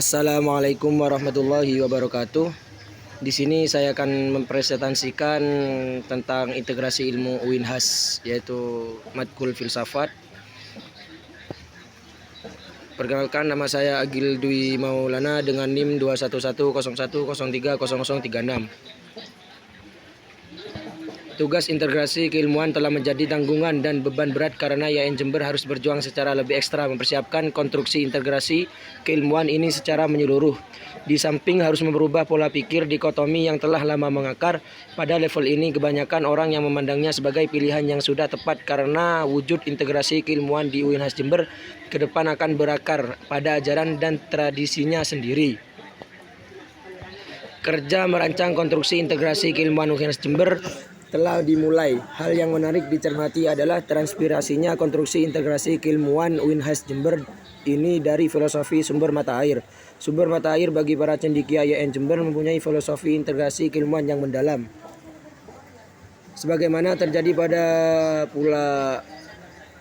Assalamualaikum warahmatullahi wabarakatuh. Di sini saya akan mempresentasikan tentang integrasi ilmu UINHAS, yaitu matkul filsafat. Perkenalkan, nama saya Agil Dwi Maulana dengan NIM 21101030036. Tugas integrasi keilmuan telah menjadi tanggungan dan beban berat karena YN Jember harus berjuang secara lebih ekstra mempersiapkan konstruksi integrasi keilmuan ini secara menyeluruh. Di samping harus merubah pola pikir dikotomi yang telah lama mengakar, pada level ini kebanyakan orang yang memandangnya sebagai pilihan yang sudah tepat karena wujud integrasi keilmuan di UINHAS Jember ke depan akan berakar pada ajaran dan tradisinya sendiri. Kerja merancang konstruksi integrasi keilmuan UINHAS Jember telah dimulai. Hal yang menarik dicermati adalah transpirasinya konstruksi integrasi keilmuan UINHAS Jember ini dari filosofi sumber mata air. Sumber mata air bagi para cendekia YN Jember mempunyai filosofi integrasi keilmuan yang mendalam. Sebagaimana terjadi pada pula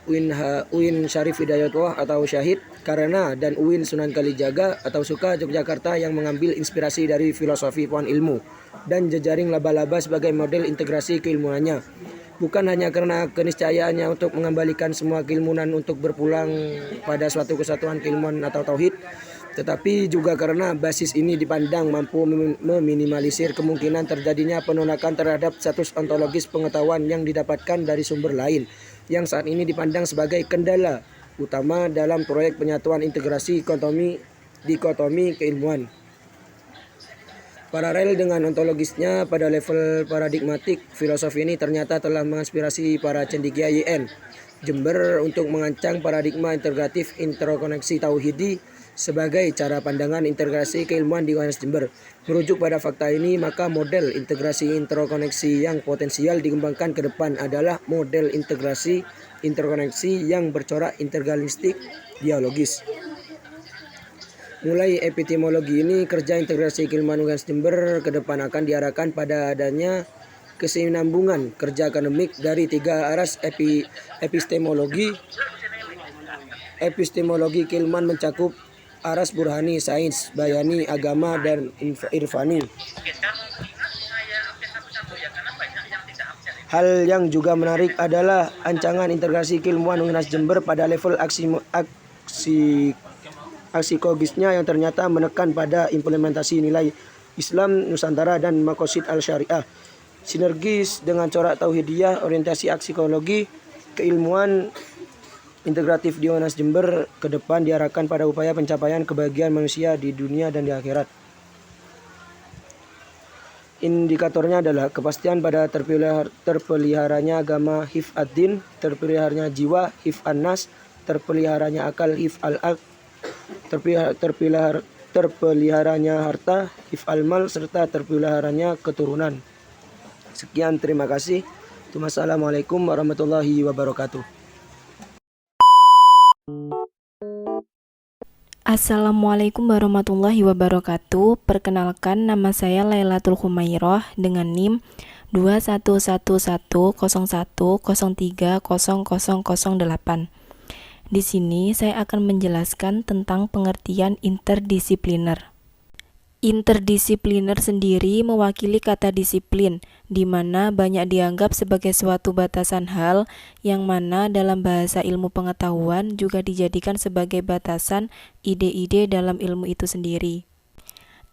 UIN Syarif Hidayatullah atau Syahid Karena dan UIN Sunan Kalijaga atau Suka Yogyakarta yang mengambil inspirasi dari filosofi pohon ilmu dan jejaring laba-laba sebagai model integrasi keilmuannya. Bukan hanya karena keniscayaannya untuk mengembalikan semua keilmuan untuk berpulang pada suatu kesatuan keilmuan atau tauhid, tetapi juga karena basis ini dipandang mampu meminimalisir kemungkinan terjadinya penolakan terhadap status ontologis pengetahuan yang didapatkan dari sumber lain, yang saat ini dipandang sebagai kendala utama dalam proyek penyatuan integrasi dikotomi keilmuan. Paralel dengan ontologisnya pada level paradigmatik, filosofi ini ternyata telah menginspirasi para cendekia YN Jember untuk mengancang paradigma integratif interkoneksi tauhidi sebagai cara pandangan integrasi keilmuan di UINHAS Jember. Merujuk pada fakta ini, maka model integrasi interkoneksi yang potensial dikembangkan ke depan adalah model integrasi interkoneksi yang bercorak integralistik dialogis. Mulai epistemologi ini, kerja integrasi keilmuan UINHAS Jember ke depan akan diarahkan pada adanya kesinambungan kerja akademik dari tiga aras epistemologi keilmuan mencakup aras burhani, sains, bayani, agama, dan irfani. Hal yang juga menarik adalah ancangan integrasi keilmuan UINHAS Jember pada level aksikogisnya yang ternyata menekan pada implementasi nilai Islam Nusantara dan Maqasid al-Syariah. Sinergis dengan corak tauhidiyah, orientasi aksikologi keilmuan integratif di UINHAS Jember ke depan diarahkan pada upaya pencapaian kebahagiaan manusia di dunia dan di akhirat. Indikatornya adalah kepastian pada terpeliharanya agama hifz ad-din, terpeliharanya jiwa hifz an-nas, terpeliharanya akal hifz al-aql, terpeliharanya harta hifz al-mal, serta terpeliharanya keturunan. Sekian, terima kasih. Wassalamualaikum warahmatullahi wabarakatuh. Assalamualaikum warahmatullahi wabarakatuh. Perkenalkan, nama saya Lailatul Khumairah dengan NIM 211101030030008. Di sini saya akan menjelaskan tentang pengertian interdisipliner. Interdisipliner sendiri mewakili kata disiplin, di mana banyak dianggap sebagai suatu batasan hal yang mana dalam bahasa ilmu pengetahuan juga dijadikan sebagai batasan ide-ide dalam ilmu itu sendiri.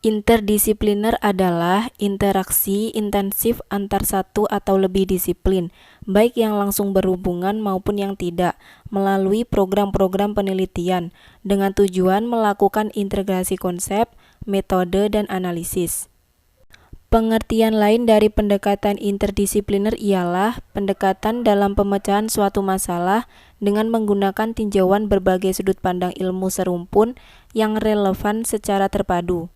Interdisipliner adalah interaksi intensif antar satu atau lebih disiplin, baik yang langsung berhubungan maupun yang tidak, melalui program-program penelitian, dengan tujuan melakukan integrasi konsep, metode, dan analisis. Pengertian lain dari pendekatan interdisipliner ialah pendekatan dalam pemecahan suatu masalah dengan menggunakan tinjauan berbagai sudut pandang ilmu serumpun yang relevan secara terpadu.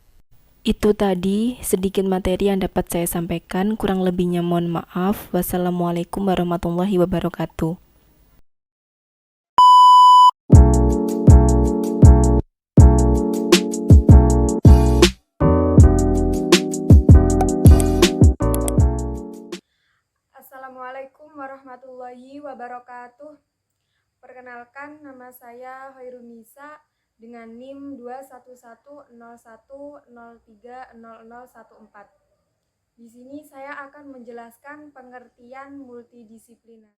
Itu tadi sedikit materi yang dapat saya sampaikan, kurang lebihnya mohon maaf. Wassalamualaikum warahmatullahi wabarakatuh. Assalamualaikum warahmatullahi wabarakatuh. Perkenalkan, nama saya Hoirunisa dengan NIM 21101030014. Di sini saya akan menjelaskan pengertian multidisipliner.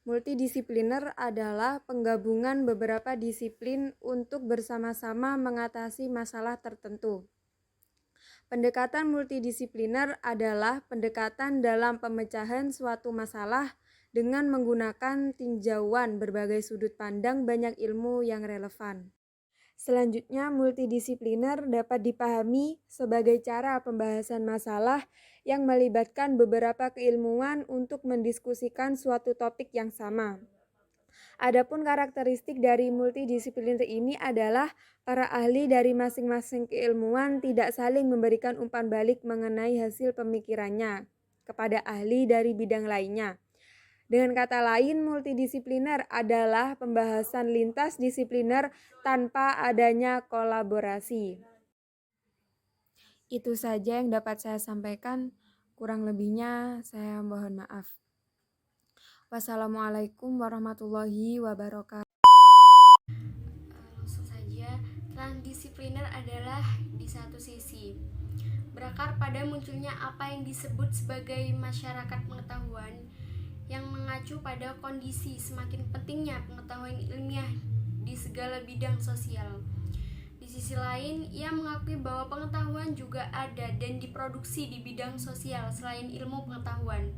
Multidisipliner adalah penggabungan beberapa disiplin untuk bersama-sama mengatasi masalah tertentu. Pendekatan multidisipliner adalah pendekatan dalam pemecahan suatu masalah dengan menggunakan tinjauan berbagai sudut pandang banyak ilmu yang relevan. Selanjutnya, multidisipliner dapat dipahami sebagai cara pembahasan masalah yang melibatkan beberapa keilmuan untuk mendiskusikan suatu topik yang sama. Adapun karakteristik dari multidisipliner ini adalah para ahli dari masing-masing keilmuan tidak saling memberikan umpan balik mengenai hasil pemikirannya kepada ahli dari bidang lainnya. Dengan kata lain, multidisipliner adalah pembahasan lintas disipliner tanpa adanya kolaborasi. Itu saja yang dapat saya sampaikan. Kurang lebihnya saya mohon maaf. Wassalamualaikum warahmatullahi wabarakatuh. Langsung saja, transdisipliner adalah di satu sisi berakar pada munculnya apa yang disebut sebagai masyarakat pengetahuan yang mengacu pada kondisi semakin pentingnya pengetahuan ilmiah di segala bidang sosial. Di sisi lain, ia mengakui bahwa pengetahuan juga ada dan diproduksi di bidang sosial selain ilmu pengetahuan.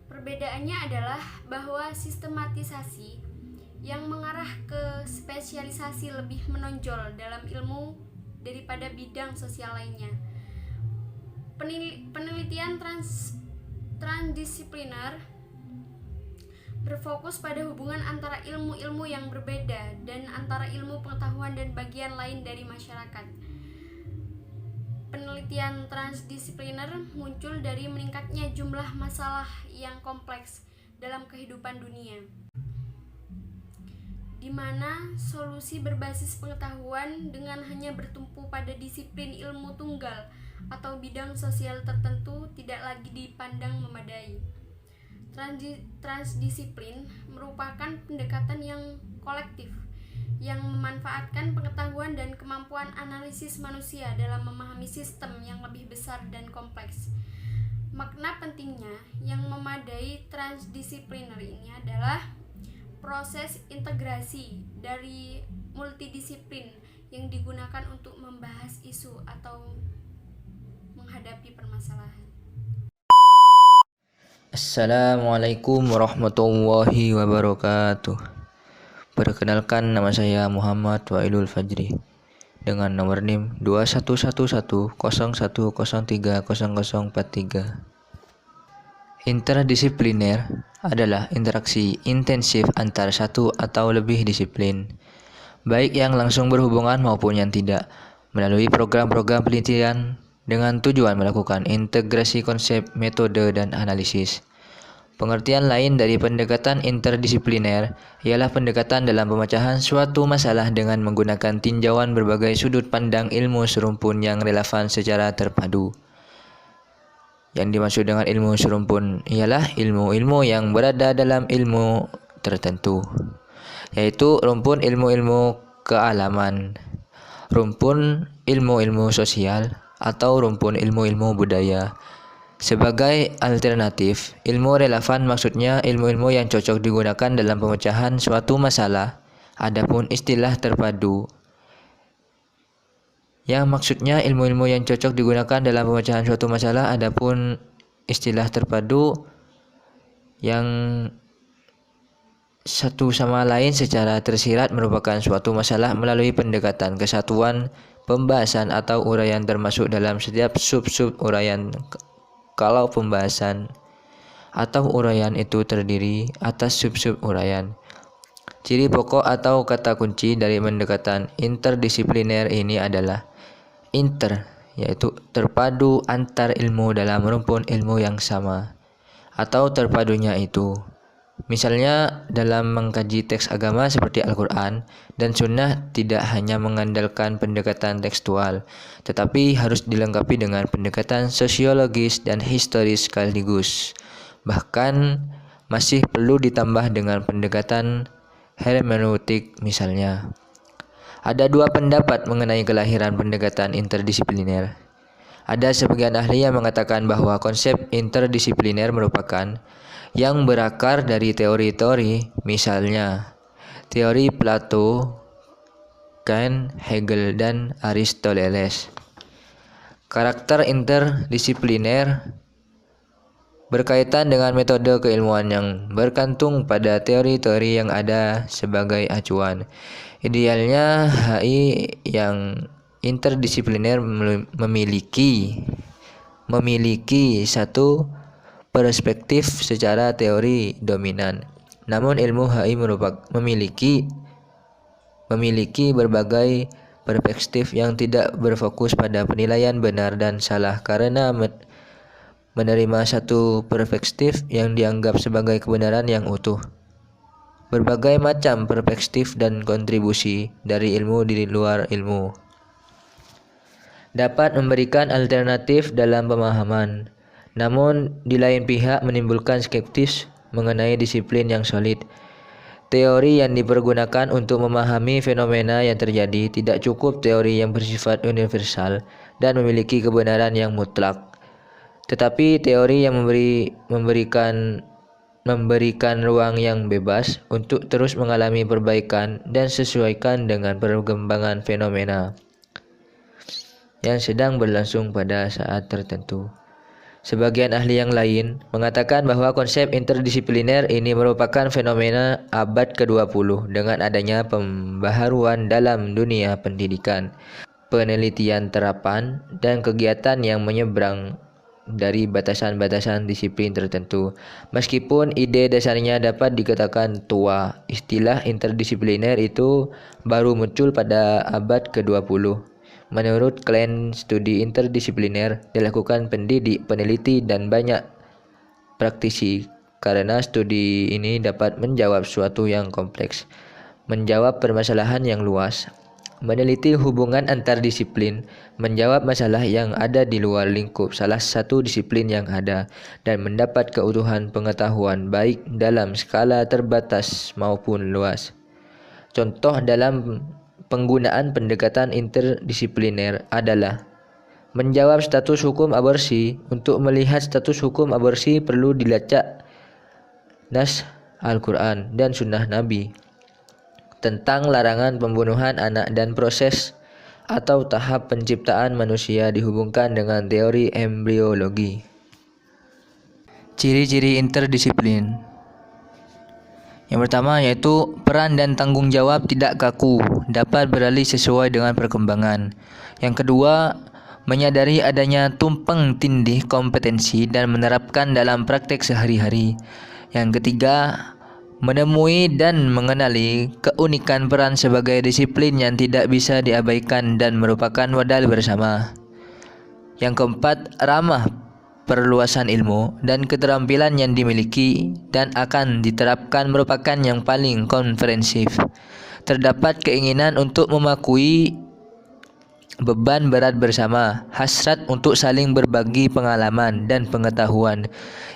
Perbedaannya adalah bahwa sistematisasi yang mengarah ke spesialisasi lebih menonjol dalam ilmu daripada bidang sosial lainnya. Penelitian transdisipliner berfokus pada hubungan antara ilmu-ilmu yang berbeda dan antara ilmu pengetahuan dan bagian lain dari masyarakat. Penelitian transdisipliner muncul dari meningkatnya jumlah masalah yang kompleks dalam kehidupan dunia, di mana solusi berbasis pengetahuan dengan hanya bertumpu pada disiplin ilmu tunggal atau bidang sosial tertentu tidak lagi dipandang memadai. Transdisiplin merupakan pendekatan yang kolektif yang memanfaatkan pengetahuan dan kemampuan analisis manusia dalam memahami sistem yang lebih besar dan kompleks. Makna pentingnya yang memadai transdisipliner ini adalah proses integrasi dari multidisiplin yang digunakan untuk membahas isu atau menghadapi permasalahan. Assalamualaikum warahmatullahi wabarakatuh. Perkenalkan, nama saya Muhammad Wailul Fajri dengan nomor NIM 211101030043. Interdisipliner adalah interaksi intensif antar satu atau lebih disiplin, baik yang langsung berhubungan maupun yang tidak, melalui program-program penelitian dengan tujuan melakukan integrasi konsep, metode, dan analisis. Pengertian lain dari pendekatan interdisipliner ialah pendekatan dalam pemecahan suatu masalah dengan menggunakan tinjauan berbagai sudut pandang ilmu serumpun yang relevan secara terpadu. Yang dimaksud dengan ilmu serumpun ialah ilmu-ilmu yang berada dalam ilmu tertentu, yaitu rumpun ilmu-ilmu kealaman, rumpun ilmu-ilmu sosial, atau rumpun ilmu-ilmu budaya. Sebagai alternatif, ilmu relevan maksudnya ilmu-ilmu yang cocok digunakan dalam pemecahan suatu masalah. Adapun istilah terpadu, yang maksudnya ilmu-ilmu yang cocok digunakan dalam pemecahan suatu masalah. Adapun istilah terpadu yang satu sama lain secara tersirat merupakan suatu masalah melalui pendekatan kesatuan pembahasan atau uraian termasuk dalam setiap sub-sub uraian. Kalau pembahasan atau uraian itu terdiri atas sub-sub uraian. Ciri pokok atau kata kunci dari pendekatan interdisipliner ini adalah inter, yaitu terpadu antar ilmu dalam rumpun ilmu yang sama, atau terpadunya itu. Misalnya dalam mengkaji teks agama seperti Al-Quran dan Sunnah tidak hanya mengandalkan pendekatan tekstual, tetapi harus dilengkapi dengan pendekatan sosiologis dan historis sekaligus. Bahkan masih perlu ditambah dengan pendekatan hermeneutik misalnya. Ada dua pendapat mengenai kelahiran pendekatan interdisipliner. Ada sebagian ahli yang mengatakan bahwa konsep interdisipliner merupakan yang berakar dari teori-teori, misalnya teori Plato, Kant, Hegel, dan Aristoteles. Karakter interdisipliner berkaitan dengan metode keilmuan yang bergantung pada teori-teori yang ada sebagai acuan. Idealnya, HI yang interdisipliner memiliki satu perspektif secara teori dominan. Namun ilmu HI memiliki berbagai perspektif yang tidak berfokus pada penilaian benar dan salah karena menerima satu perspektif yang dianggap sebagai kebenaran yang utuh. Berbagai macam perspektif dan kontribusi dari ilmu di luar ilmu dapat memberikan alternatif dalam pemahaman, namun di lain pihak menimbulkan skeptis mengenai disiplin yang solid. Teori yang dipergunakan untuk memahami fenomena yang terjadi tidak cukup teori yang bersifat universal dan memiliki kebenaran yang mutlak. Tetapi teori yang memberikan ruang yang bebas untuk terus mengalami perbaikan dan sesuaikan dengan perkembangan fenomena yang sedang berlangsung pada saat tertentu. Sebagian ahli yang lain mengatakan bahwa konsep interdisipliner ini merupakan fenomena abad ke-20 dengan adanya pembaharuan dalam dunia pendidikan, penelitian terapan, dan kegiatan yang menyeberang dari batasan-batasan disiplin tertentu. Meskipun ide dasarnya dapat dikatakan tua, istilah interdisipliner itu baru muncul pada abad ke-20. Menurut Klein, studi interdisipliner dilakukan pendidik, peneliti, dan banyak praktisi karena studi ini dapat menjawab sesuatu yang kompleks, menjawab permasalahan yang luas, meneliti hubungan antar disiplin, menjawab masalah yang ada di luar lingkup salah satu disiplin yang ada, dan mendapat keutuhan pengetahuan baik dalam skala terbatas maupun luas. Contoh dalam penggunaan pendekatan interdisipliner adalah menjawab status hukum aborsi. Untuk melihat status hukum aborsi perlu dilacak nas Al-Quran dan Sunnah Nabi tentang larangan pembunuhan anak dan proses atau tahap penciptaan manusia dihubungkan dengan teori embriologi. Ciri-ciri interdisiplin. Yang pertama yaitu peran dan tanggung jawab tidak kaku, dapat beralih sesuai dengan perkembangan. Yang kedua, menyadari adanya tumpang tindih kompetensi dan menerapkan dalam praktek sehari-hari. Yang ketiga, menemui dan mengenali keunikan peran sebagai disiplin yang tidak bisa diabaikan dan merupakan modal bersama. Yang keempat, ramah perluasan ilmu dan keterampilan yang dimiliki dan akan diterapkan merupakan yang paling komprehensif. Terdapat keinginan untuk memakui beban berat bersama, hasrat untuk saling berbagi pengalaman dan pengetahuan.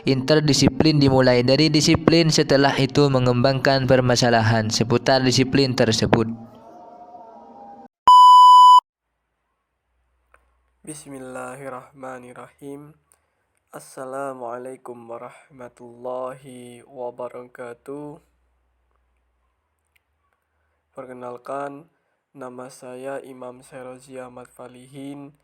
Interdisiplin dimulai dari disiplin, setelah itu mengembangkan permasalahan seputar disiplin tersebut. Bismillahirrahmanirrahim. Assalamualaikum warahmatullahi wabarakatuh. Perkenalkan, nama saya Imam Serozi Ahmad Falihin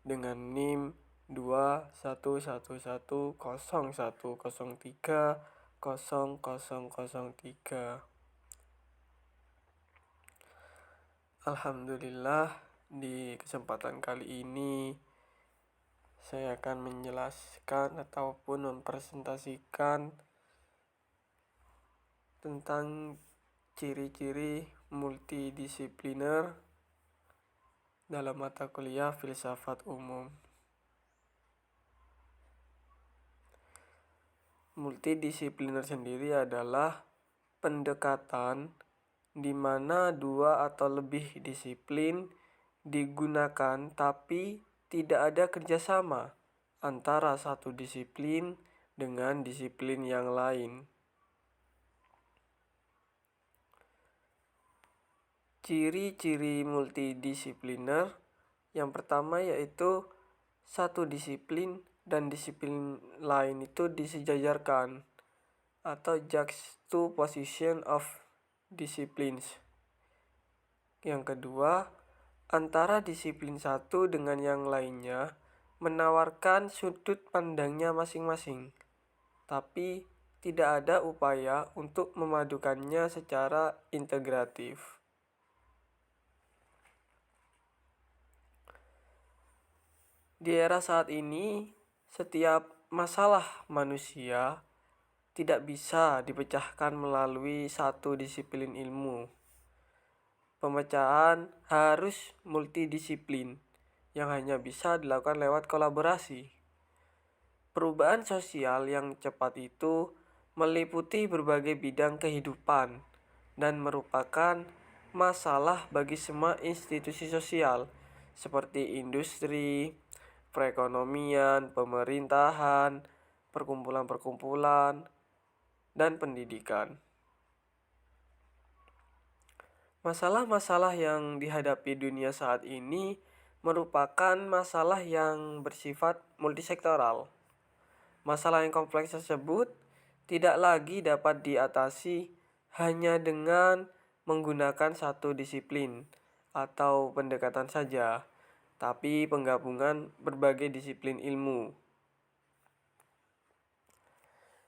dengan NIM 21110103003. Alhamdulillah, di kesempatan kali ini saya akan menjelaskan ataupun mempresentasikan tentang ciri-ciri multidisipliner dalam mata kuliah filsafat umum. Multidisipliner sendiri adalah pendekatan di mana dua atau lebih disiplin digunakan tapi tidak ada kerjasama antara satu disiplin dengan disiplin yang lain. Ciri-ciri multidisipliner yang pertama yaitu satu disiplin dan disiplin lain itu disejajarkan atau juxtaposition of disciplines. Yang kedua, antara disiplin satu dengan yang lainnya menawarkan sudut pandangnya masing-masing, tapi tidak ada upaya untuk memadukannya secara integratif. Di era saat ini, setiap masalah manusia tidak bisa dipecahkan melalui satu disiplin ilmu. Pemecahan harus multidisiplin yang hanya bisa dilakukan lewat kolaborasi. Perubahan sosial yang cepat itu meliputi berbagai bidang kehidupan dan merupakan masalah bagi semua institusi sosial seperti industri, perekonomian, pemerintahan, perkumpulan-perkumpulan, dan pendidikan. Masalah-masalah yang dihadapi dunia saat ini merupakan masalah yang bersifat multisektoral. Masalah yang kompleks tersebut tidak lagi dapat diatasi hanya dengan menggunakan satu disiplin atau pendekatan saja, tapi penggabungan berbagai disiplin ilmu.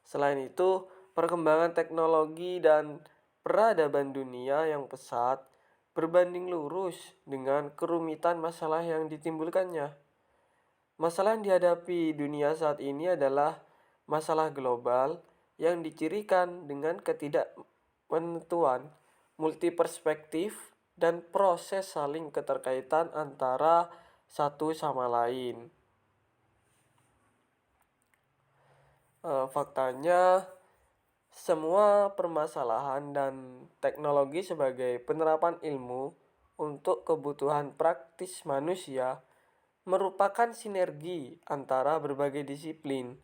Selain itu, perkembangan teknologi dan peradaban dunia yang pesat berbanding lurus dengan kerumitan masalah yang ditimbulkannya. Masalah yang dihadapi dunia saat ini adalah masalah global yang dicirikan dengan ketidakmenentuan, multiperspektif, dan proses saling keterkaitan antara satu sama lain. Faktanya, semua permasalahan dan teknologi sebagai penerapan ilmu untuk kebutuhan praktis manusia merupakan sinergi antara berbagai disiplin.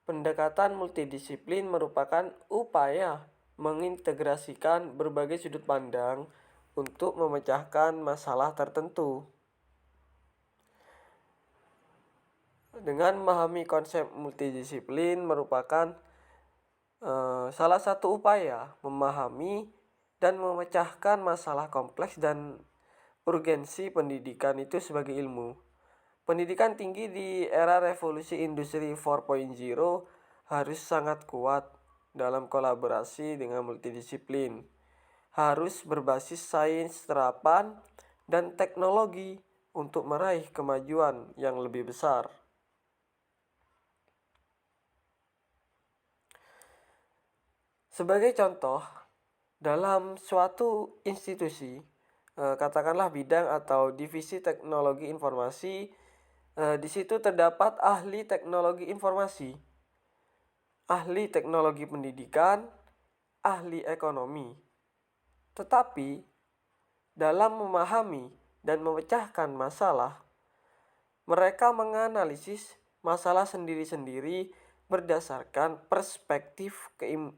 Pendekatan multidisiplin merupakan upaya mengintegrasikan berbagai sudut pandang untuk memecahkan masalah tertentu. Dengan memahami konsep multidisiplin merupakan salah satu upaya memahami dan memecahkan masalah kompleks dan urgensi pendidikan itu sebagai ilmu. Pendidikan tinggi di era revolusi industri 4.0 harus sangat kuat dalam kolaborasi dengan multidisiplin. Harus berbasis sains terapan dan teknologi untuk meraih kemajuan yang lebih besar. Sebagai contoh, dalam suatu institusi, katakanlah bidang atau divisi teknologi informasi, di situ terdapat ahli teknologi informasi, ahli teknologi pendidikan, ahli ekonomi. Tetapi, dalam memahami dan memecahkan masalah, mereka menganalisis masalah sendiri-sendiri berdasarkan perspektif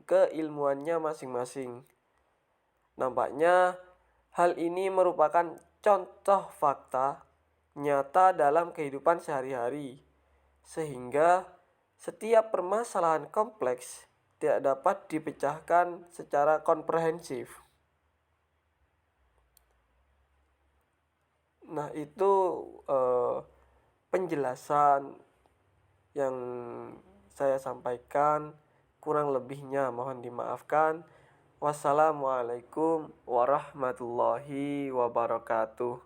keilmuannya masing-masing. Nampaknya hal ini merupakan contoh fakta nyata dalam kehidupan sehari-hari, sehingga setiap permasalahan kompleks tidak dapat dipecahkan secara komprehensif. Nah, itu penjelasan yang saya sampaikan, kurang lebihnya mohon dimaafkan. Wassalamualaikum warahmatullahi wabarakatuh.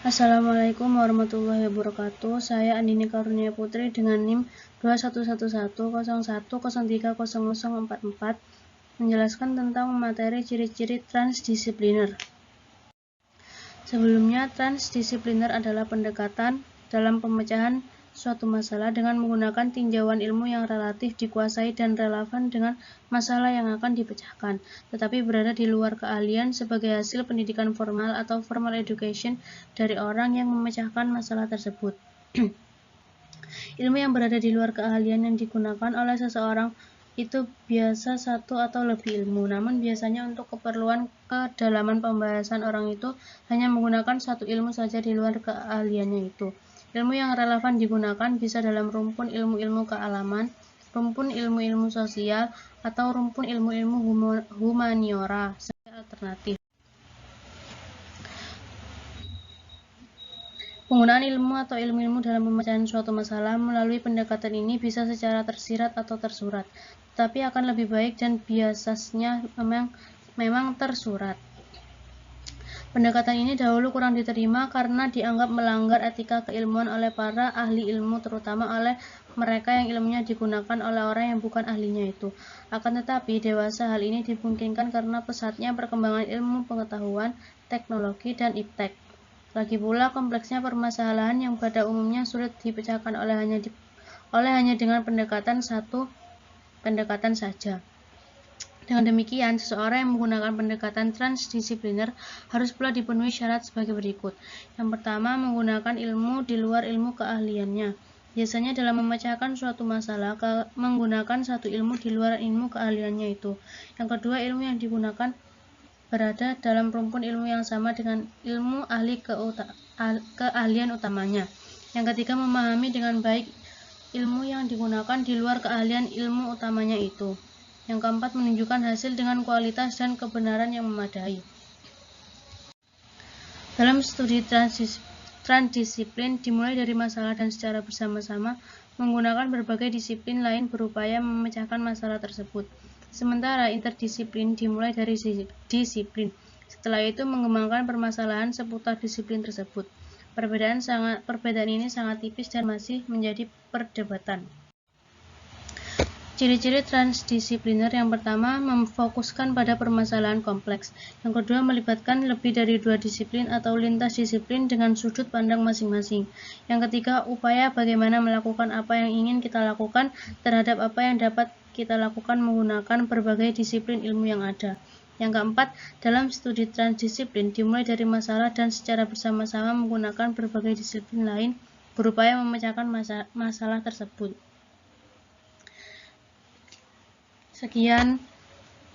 Assalamualaikum warahmatullahi wabarakatuh. Saya Andini Karunia Putri dengan NIM 211101030044 menjelaskan tentang materi ciri-ciri transdisipliner. Sebelumnya, transdisipliner adalah pendekatan dalam pemecahan suatu masalah dengan menggunakan tinjauan ilmu yang relatif dikuasai dan relevan dengan masalah yang akan dipecahkan, tetapi berada di luar keahlian sebagai hasil pendidikan formal atau formal education dari orang yang memecahkan masalah tersebut. Ilmu yang berada di luar keahlian yang digunakan oleh seseorang itu biasa satu atau lebih ilmu, namun biasanya untuk keperluan kedalaman pembahasan orang itu hanya menggunakan satu ilmu saja di luar keahliannya itu. Ilmu yang relevan digunakan bisa dalam rumpun ilmu-ilmu kealaman, rumpun ilmu-ilmu sosial, atau rumpun ilmu-ilmu humaniora sebagai alternatif. Penggunaan ilmu atau ilmu-ilmu dalam pemecahan suatu masalah melalui pendekatan ini bisa secara tersirat atau tersurat, tetapi akan lebih baik dan biasanya memang tersurat. Pendekatan ini dahulu kurang diterima karena dianggap melanggar etika keilmuan oleh para ahli ilmu, terutama oleh mereka yang ilmunya digunakan oleh orang yang bukan ahlinya itu. Akan tetapi, dewasa hal ini dimungkinkan karena pesatnya perkembangan ilmu pengetahuan, teknologi, dan iptek. Lagi pula, kompleksnya permasalahan yang pada umumnya sulit dipecahkan oleh hanya dengan pendekatan saja. Dengan demikian, seseorang yang menggunakan pendekatan transdisipliner harus pula dipenuhi syarat sebagai berikut. Yang pertama, menggunakan ilmu di luar ilmu keahliannya. Biasanya dalam memecahkan suatu masalah, menggunakan satu ilmu di luar ilmu keahliannya itu. Yang kedua, ilmu yang digunakan berada dalam rumpun ilmu yang sama dengan ilmu keahlian utamanya. Yang ketiga, memahami dengan baik ilmu yang digunakan di luar keahlian ilmu utamanya itu. Yang keempat, menunjukkan hasil dengan kualitas dan kebenaran yang memadai. Dalam studi transdisiplin dimulai dari masalah dan secara bersama-sama menggunakan berbagai disiplin lain berupaya memecahkan masalah tersebut. Sementara interdisiplin dimulai dari disiplin. Setelah itu mengembangkan permasalahan seputar disiplin tersebut. Perbedaan ini sangat tipis dan masih menjadi perdebatan. Ciri-ciri transdisipliner: yang pertama, memfokuskan pada permasalahan kompleks. Yang kedua, melibatkan lebih dari 2 disiplin atau lintas disiplin dengan sudut pandang masing-masing. Yang ketiga, upaya bagaimana melakukan apa yang ingin kita lakukan terhadap apa yang dapat kita lakukan menggunakan berbagai disiplin ilmu yang ada. Yang keempat, dalam studi transdisiplin dimulai dari masalah dan secara bersama-sama menggunakan berbagai disiplin lain berupaya memecahkan masalah tersebut. Sekian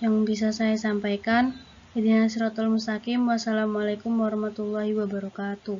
yang bisa saya sampaikan. Ihdinas siratal mustaqim. Wassalamualaikum warahmatullahi wabarakatuh.